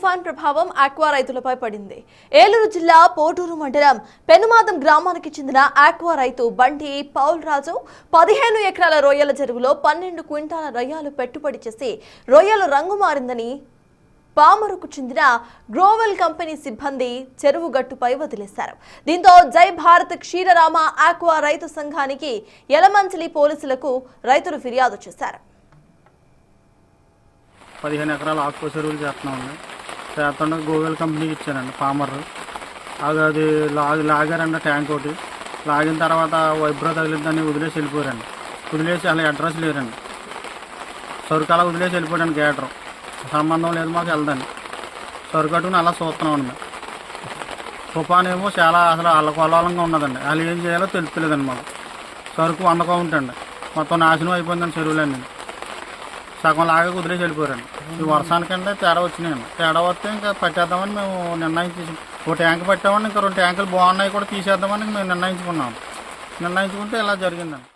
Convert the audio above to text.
తుఫాన్ ప్రభావం ఆక్వా రైతులపై పడింది. ఏలూరు జిల్లా పోటూరు మండలం పెనుమాదం గ్రామానికి చెందిన ఆక్వా రైతు బండి పౌల్ రాజు 15 ఎకరాల రొయ్యల చెరువులో 12 క్వింటాల రొయ్యలు పెట్టుబడి చేసి రొయ్యలు రంగు మారిందని పామరుకు చెందిన గ్రోవెల్ కంపెనీ సిబ్బంది చెరువు గట్టుపై వదిలేశారు. దీంతో జై భారత్ క్షీరరామ ఆక్వా రైతు సంఘానికి యలమంచిలి పోలీసులకు రైతులు ఫిర్యాదు చేశారు. 15 ఎకరాల ఆక్వా చెరువులు చేస్తున్నా గోవెల్ కంపెనీకి ఇచ్చానండి పామర్. అది లాగారండి ట్యాంక్ ఒకటి. లాగిన తర్వాత వైబ్రో తగిలిందని వదిలేసి వెళ్ళిపోయారండి. వదిలేసి అలా అడ్రస్ లేరండి. సరుకు అలా వదిలేసి వెళ్ళిపోయాను. గేటరు సంబంధం లేదు మాకు వెళ్దాన్ని. సరుకు కట్టుకుని అలా చూస్తున్నామండి మేము. తుఫాన్ ఏమో చాలా అసలు అల్లకొల్లంగా ఉన్నదండి. వాళ్ళు ఏం చేయాలో తెలుస్తలేదండి మాకు. సరుకు వందకో ఉంటుంది. మొత్తం నాశనం అయిపోయిందండి చెరువులన్నీ. సగం లాగా వదిలేసి వెళ్ళిపోయారండి. ఈ వర్షానికంటే తేడా వచ్చినాయండి. తేడా వస్తే ఇంకా పట్టేద్దామని మేము నిర్ణయించి ఒక ట్యాంక్ పట్టామని ఇంకా 2 ట్యాంకులు బాగున్నాయి కూడా తీసేద్దామని మేము నిర్ణయించుకుంటే ఇలా జరిగిందండి.